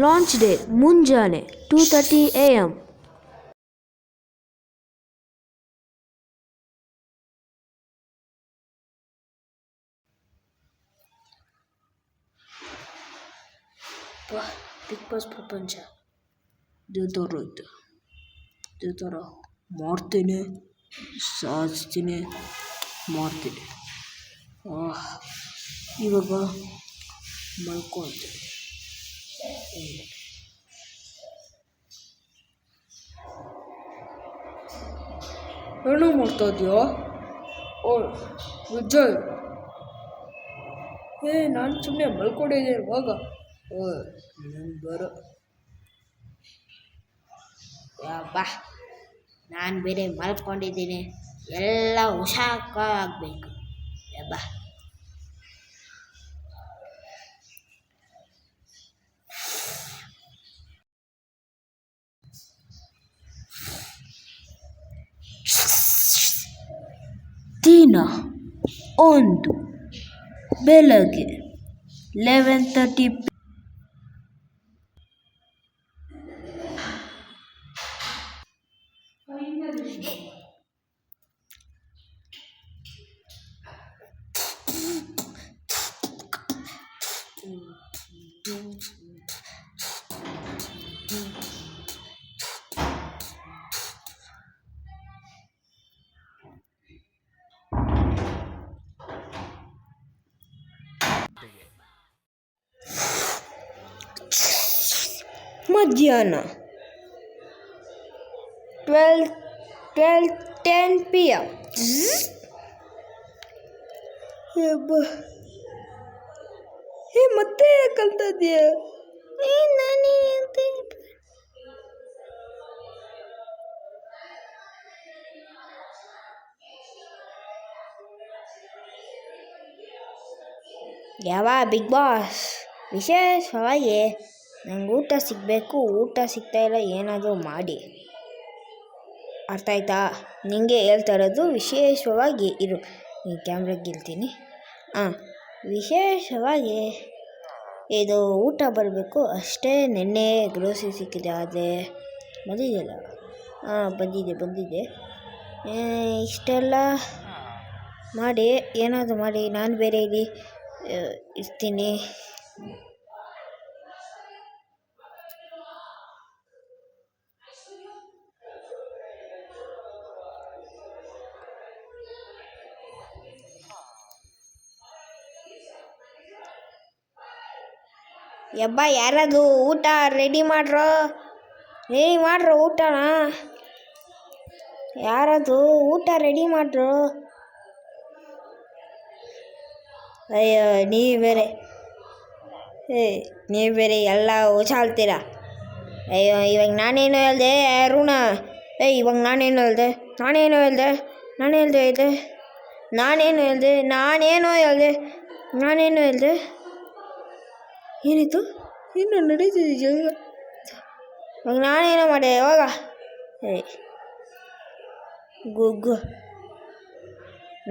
Launch day ಮುಂಜಾನೆ 2:30 AM. Big boss ಪ್ರಪಂಚ ಇದೇ ಥರ ಮಾಡ್ತೇನೆ, ಸಾಧಿಸ್ತೀನಿ, ಮಾಡ್ತೀನಿ. ಇವಾಗ ಮಲ್ಕೊಳ್ತೀನಿ. ಏನೋ ಮಾಡ್ತಾ ಇದೆಯಾ? ವಿಜಯ್, ನಾನು ಸುಮ್ಮನೆ ಮಲ್ಕೊಂಡಿದ್ದೀನಿ ಇವಾಗ. ಬರೋ ಯಬ್ಬಾ, ನಾನು ಬೇರೆ ಮಲ್ಕೊಂಡಿದ್ದೀನಿ, ಎಲ್ಲ ಹುಷಾರಾಗಬೇಕು. ಯಬ್ಬಾ, ದಿನ 1 ಬೆಳಗ್ಗೆ 11:30 ಮಧ್ಯಾಹ್ನ 10 PM. ಮತ್ತೆ ಕಲ್ತಾ ಇದೆಯಾ? ಯಾವ ಬಿಗ್ ಬಾಸ್, ವಿಶೇಷವಾಗಿ ನಂಗೆ ಊಟ ಸಿಗಬೇಕು, ಊಟ ಸಿಗ್ತಾಯಿಲ್ಲ, ಏನಾದರೂ ಮಾಡಿ. ಅರ್ಥ ಆಯ್ತಾ? ನಿಂಗೆ ಹೇಳ್ತಾ ಇರೋದು. ವಿಶೇಷವಾಗಿ ಇರು, ಈ ಕ್ಯಾಮ್ರಾಗೆ ಗೆಲ್ತೀನಿ. ವಿಶೇಷವಾಗಿ ಇದು ಊಟ ಬರಬೇಕು ಅಷ್ಟೇ. ನೆನ್ನೆ ಗ್ರೋಸರಿ ಸಿಕ್ಕಿದೆ, ಆದರೆ ಬಂದಿದೆಯಲ್ಲ. ಬಂದಿದೆ. ಇಷ್ಟೆಲ್ಲ ಮಾಡಿ ಏನಾದರೂ ಮಾಡಿ, ನಾನು ಬೇರೆ ಇಲ್ಲಿ ಇರ್ತೀನಿ. ಯಬ್ಬಾ, ಯಾರದು ಊಟ ರೆಡಿ ಮಾಡ್ರೋ ಊಟನ. ಯಾರದು ಊಟ ರೆಡಿ ಮಾಡ್ರು. ಅಯ್ಯೋ, ನೀವು ಬೇರೆ ಎಲ್ಲ ಉಚಾಳ್ತೀರ. ಅಯ್ಯೋ, ಇವಾಗ ನಾನೇನು ಹೇಳ್ದೆ ಅರುಣ? ಇವಾಗ ನಾನೇನು ಹೇಳ್ದೆ? ಏನಿತ್ತು? ಇನ್ನು ನಡೀತಿದ್ದೀಯ? ಇವಾಗ ನಾನೇನೋ ಮಾಡಿದೆ ಇವಾಗ. ಗುಗ್ಗು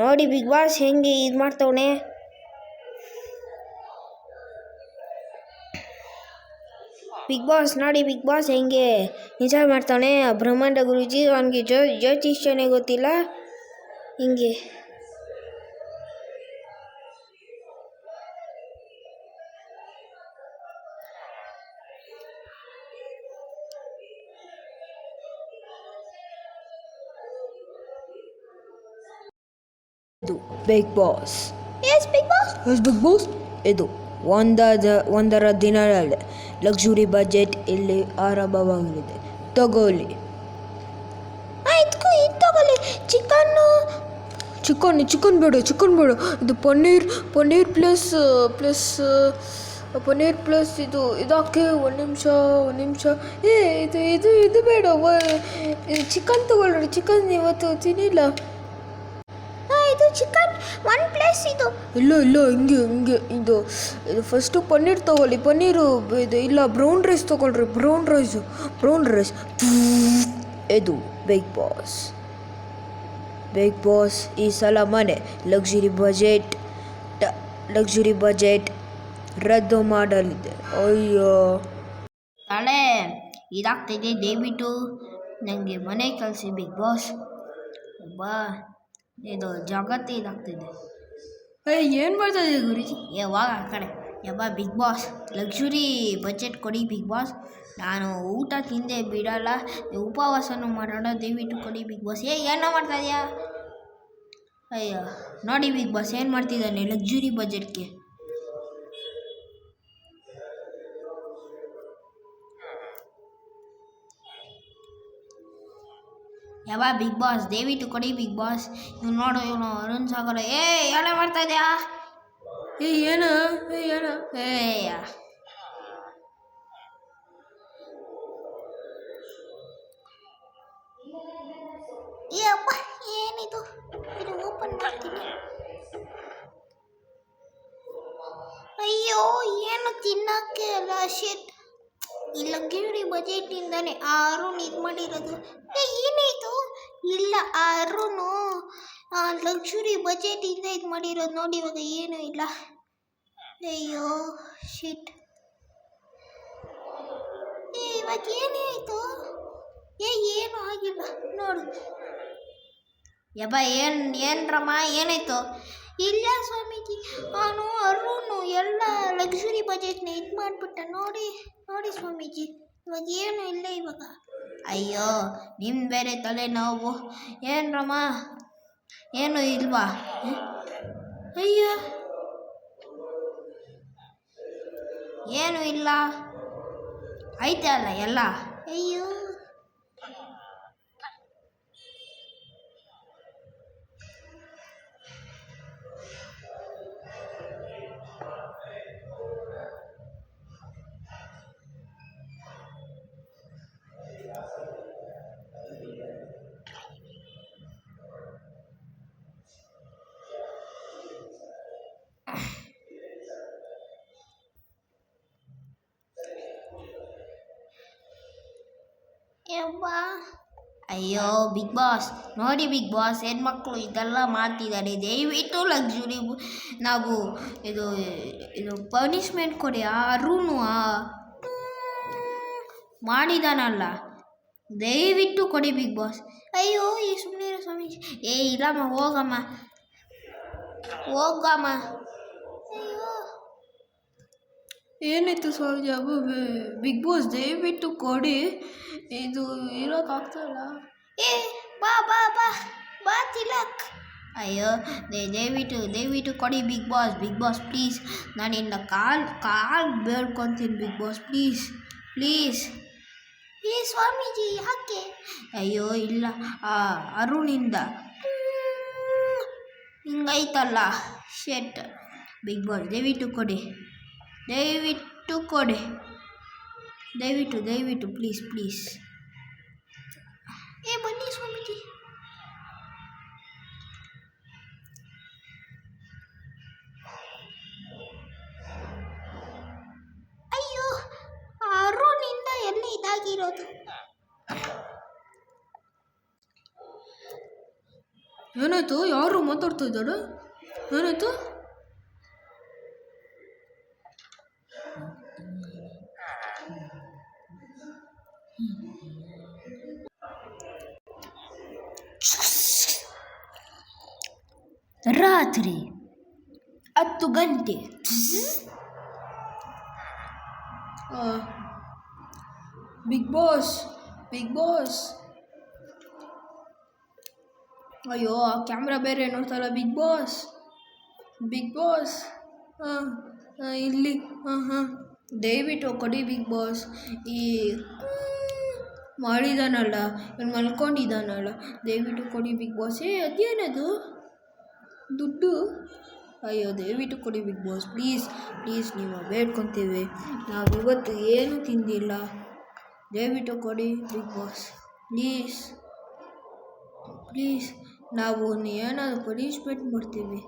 ನೋಡಿ ಬಿಗ್ ಬಾಸ್ ಹೆಂಗೆ ಇದು ಮಾಡ್ತವನೆ. ಬಿಗ್ ಬಾಸ್ ಹೆಂಗೆ ನಿಜ ಮಾಡ್ತಾವನೆ. ಬ್ರಹ್ಮಾಂಡ ಗುರೂಜಿ ಅವನಿಗೆ ಜ್ಯೋತಿಷ್ಯನೇ ಗೊತ್ತಿಲ್ಲ. ಹಿಂಗೆ ಬಿಗ್ ಬಾಸ್ ಇದು ಒಂದರ ದಿನದಲ್ಲೇ ಲಕ್ಸುರಿ ಬಜೆಟ್ ಇಲ್ಲಿ ಆರಂಭವಾಗಲಿದೆ. ತಗೊಳ್ಳಿ. ಚಿಕನ್ ಬೇಡ. ಇದು ಪನ್ನೀರ್ ಪ್ಲಸ್ ಇದಕ್ಕೆ 1 ನಿಮಿಷ. ಇದು ಬೇಡ. ಚಿಕನ್ ತಗೊಳ್ರಿ. ಚಿಕನ್ ಇವತ್ತು ತಿನ್ನಿಲ್ಲ. ಇದು ಚಿಕನ್ 1 ಪ್ಲೇಸ್ ಇದು. ಇಲ್ಲ ಹಿಂಗೆ ಇದು ಫಸ್ಟು ಪನ್ನೀರ್ ತಗೊಳ್ಳಿ. ಪನ್ನೀರು ಇದು ಇಲ್ಲ, ಬ್ರೌನ್ ರೈಸ್ ತಗೊಳ್ರಿ. Brown rice. ಇದು ಬಿಗ್ ಬಾಸ್ ಈ ಸಲ ಮನೆ ಲಕ್ಸುರಿ ಬಜೆಟ್ ರದ್ದು ಮಾಡಲಿದೆ. ಅಯ್ಯೋ. ತಲೆ ಇದಾಗ್ತಿದೆ, ದಯವಿಟ್ಟು ನನಗೆ ಮನೆ ಕಳಿಸಿ ಬಿಗ್ ಬಾಸ್. ಬಾ, ಇದು ಜಗತ್ತೇ ಇದಾಗ್ತಿದೆ. ಏನು ಮಾಡ್ತಾ ಇದೀಯ ಗುರುಜಿ? ಯಾವಾಗ ಆ ಕಡೆ ಯಬ್ಬ ಬಿಗ್ ಬಾಸ್, ಲಕ್ಸುರಿ ಬಜೆಟ್ ಕೊಡಿ ಬಿಗ್ ಬಾಸ್. ನಾನು ಊಟ ತಿಂದೆ ಬಿಡಲ್ಲ, ಉಪವಾಸನೂ ಮಾಡೋಣ, ದಯವಿಟ್ಟು ಕೊಡಿ ಬಿಗ್ ಬಾಸ್. ಏನೋ ಮಾಡ್ತಾ ಇದೆಯಾ? ಅಯ್ಯೋ ನೋಡಿ ಬಿಗ್ ಬಾಸ್ ಏನು ಮಾಡ್ತಿದ್ದಾನೆ ಲಕ್ಸುರಿ ಬಜೆಟ್ಗೆ. ಯಾವ ಬಿಗ್ ಬಾಸ್, ದಯವಿಟ್ಟು ಕೊಡಿ ಬಿಗ್ ಬಾಸ್. ಇವ್ನು ನೋಡು, ಇವನು ಅರುಣ್ ಸಾಗರ. ಏನೋ ಮಾಡ್ತಾ ಇದೆಯಾ? ಏನು ಏಯ ಅಪ್ಪ, ಏನಿದು? ಇದು ಓಪನ್ ಮಾಡ್ತೀನಿ. ಅಯ್ಯೋ, ಏನು ತಿನ್ನಕ್ಕೆ ಅಲ್ಲ, ಶೆಟ್. ಈ ಲಕ್ಸುರಿ ಬಜೆಟಿಂದಾನೆ ಆ ಅರುಣ್ ಇದು ಮಾಡಿರೋದು. ಏನಾಯಿತು? ಇಲ್ಲ, ಆ ಅರುಣು ಲಕ್ಸುರಿ ಬಜೆಟಿಂದ ಇದು ಮಾಡಿರೋದು. ನೋಡಿ ಇವಾಗ ಏನೂ ಇಲ್ಲ. ಅಯ್ಯೋ ಶಿಟ್. ಇವಾಗ ಏನಾಯಿತು? ಏನೂ ಆಗಿಲ್ಲ ನೋಡು. ಯಬ್ಬ ಏನ್ರಮ್ಮ ಏನಾಯಿತು? ಇಲ್ಲ ಸ್ವಾಮೀಜಿ, ಅವನು ಅರುಣು ಎಲ್ಲ ಲಕ್ಸುರಿ ಬಜೆಟ್ನ ಇದು ಮಾಡಿಬಿಟ್ಟ. ನೋಡಿ ಸ್ವಾಮೀಜಿ, ಇವಾಗ ಏನೂ ಇಲ್ಲ ಇವಾಗ. ಅಯ್ಯೋ, ನಿಮ್ಮ ಬೇರೆ ತಲೆನೋವು. ಏನ್ರಮ್ಮ ಏನು ಇಲ್ವಾ? ಅಯ್ಯೋ, ಏನು ಇಲ್ಲ, ಐತೆ ಅಲ್ಲ ಎಲ್ಲ. ಅಯ್ಯೋ, ಅಯ್ಯೋ ಬಿಗ್ ಬಾಸ್, ನೋಡಿ ಬಿಗ್ ಬಾಸ್, ಹೆಣ್ಮಕ್ಳು ಇದೆಲ್ಲ ಮಾಡ್ತಿದ್ದಾರೆ. ದಯವಿಟ್ಟು ಲಕ್ಸುರಿ ನಾವು ಇದು ಪನಿಷ್ಮೆಂಟ್ ಕೊಡಿ. ಆ ಅರುಣು ಮಾಡಿದಾನಲ್ಲ, ದಯವಿಟ್ಟು ಕೊಡಿ ಬಿಗ್ ಬಾಸ್. ಅಯ್ಯೋ, ಈ ಸುಮ್ಮನೆ ಸ್ವಾಮೀಜಿ. ಇಲ್ಲಮ್ಮ, ಹೋಗಮ್ಮ. ಅಯ್ಯೋ, ಏನಿತ್ತು ಸ್ವಾಮೀಜಿ? ಬಿಗ್ ಬಾಸ್ ದಯವಿಟ್ಟು ಕೊಡಿ, ಇದು ಇರೋಕ್ಕಾಗ್ತಲ್ಲ. ಬಾ ಬಾ ಬಾ ಬಾ ತಿಲಕ್. ಅಯ್ಯೋ, ದಯವಿಟ್ಟು ಕೊಡಿ ಬಿಗ್ ಬಾಸ್ ಪ್ಲೀಸ್. ನಾನಿನ್ನ ಕಾಲ್ ಬೇಡ್ಕೊತೀನಿ ಬಿಗ್ ಬಾಸ್, ಪ್ಲೀಸ್ ಸ್ವಾಮೀಜಿ. ಯಾಕೆ? ಅಯ್ಯೋ ಇಲ್ಲ, ಅರುಣಿಂದ ಹಿಂಗೈತಲ್ಲ, ಶೆಟ್. ಬಿಗ್ ಬಾಸ್ ದಯವಿಟ್ಟು ಕೊಡಿ, ದಯವಿಟ್ಟು ಪ್ಲೀಸ್. ಬನ್ನಿ ಸ್ವಾಮೀಜಿ. ಅಯ್ಯೋ, ಅರುಣಿಂದ ಎಲ್ಲ ಇದಾಗಿರೋದು. ಏನಾಯ್ತು? ಯಾರು ಮಾತಾಡ್ತಾ ಇದ್ದಾರೆ? ಏನಾಯ್ತು? ರಾತ್ರಿ 10 ಗಂಟೆ. Bigg Boss. ಅಯ್ಯೋ, ಆ ಕ್ಯಾಮ್ರಾ ಬೇರೆ ನೋಡ್ತಾರಲ್ಲ. ಬಿಗ್ ಬಾಸ್ ಇಲ್ಲಿ. ದಯವಿಟ್ಟು ಕೊಡಿ ಬಿಗ್ ಬಾಸ್. ಈ ಮಾಡಿದಾನಲ್ಲ, ಇವನು ಮಲ್ಕೊಂಡಿದ್ದಾನಲ್ಲ, ದಯವಿಟ್ಟು ಕೊಡಿ ಬಿಗ್ ಬಾಸ್. ಅದೇನದು ದುಡ್ಡು? ಅಯ್ಯೋ, ದಯವಿಟ್ಟು ಕೊಡಿ ಬಿಗ್ ಬಾಸ್, ಪ್ಲೀಸ್. ನೀವು ಬೇಡ್ಕೊತೀವಿ. ನಾವಿವತ್ತು ಏನೂ ತಿಂದಿಲ್ಲ, ದಯವಿಟ್ಟು ಕೊಡಿ ಬಿಗ್ ಬಾಸ್, ಪ್ಲೀಸ್. ನಾವು ಏನಾದರೂ ಪನಿಷ್ಮೆಂಟ್ ಮಾಡ್ತೀವಿ.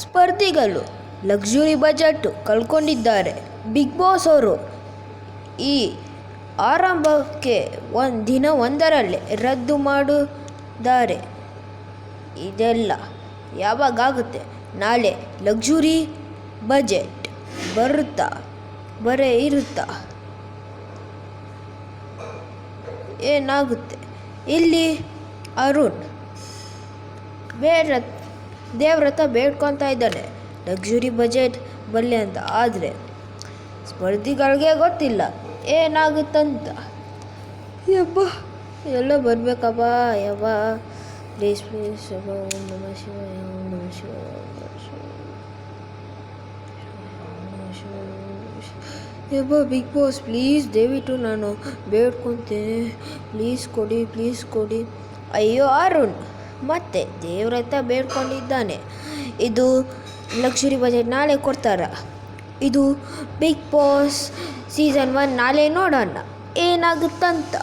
ಸ್ಪರ್ಧಿಗಳು ಲಕ್ಸುರಿ ಬಜೆಟ್ ಕಳ್ಕೊಂಡಿದ್ದಾರೆ. ಬಿಗ್ ಬಾಸ್ ಅವರು ಈ ಆರಂಭಕ್ಕೆ ಒಂದರಲ್ಲೇ ರದ್ದು ಮಾಡಿದ್ದಾರೆ. ಇದೆಲ್ಲ ಯಾವಾಗುತ್ತೆ? ನಾಳೆ ಲಕ್ಸುರಿ ಬಜೆಟ್ ಇರುತ್ತಾ? ಏನಾಗುತ್ತೆ. ಇಲ್ಲಿ ಅರುಣ್ ದೇವ್ರ ಹತ್ರ ಬೇಡ್ಕೊತಾ ಇದ್ದಾನೆ ಲಕ್ಸುರಿ ಬಜೆಟ್ ಬರಲಿ ಅಂತ. ಆದರೆ ಸ್ಪರ್ಧಿಗಳಿಗೆ ಗೊತ್ತಿಲ್ಲ ಏನಾಗುತ್ತಂತ. ಯಬ್ಬ ಎಲ್ಲ ಬರಬೇಕಪ್ಪ ಯವ್ವ, ಪ್ಲೀಸ್ ಪ್ಲೀಸ್ ಯಬ್ಬ. ಓಂ ನಮಃ ಶಿವಾಯ, ಓಂ ನಮಃ ಶಿವಾಯ, ಓಂ ನಮಃ ಶಿವಾಯ, ಓಂ ನಮಃ ಶಿವಾಯ. ಯಬ್ಬ ಬಿಗ್ ಬಾಸ್ ಪ್ಲೀಸ್ ದಯವಿಟ್ಟು ನಾನು ಬೇಡ್ಕೊತೀನಿ, ಪ್ಲೀಸ್ ಕೊಡಿ. ಅಯ್ಯೋ ಅರುಣ್ ಮತ್ತೆ ದೇವ್ರ ಹತ್ರ ಬೇಡ್ಕೊಂಡಿದ್ದಾನೆ. ಇದು ಲಕ್ಸುರಿ ಬಜೆಟ್ ನಾಳೆ ಕೊಡ್ತಾರ. ಇದು ಬಿಗ್ ಬಾಸ್ ಸೀಸನ್ 1 ನಾಳೆ ನೋಡೋಣ ಏನಾಗುತ್ತಂತ.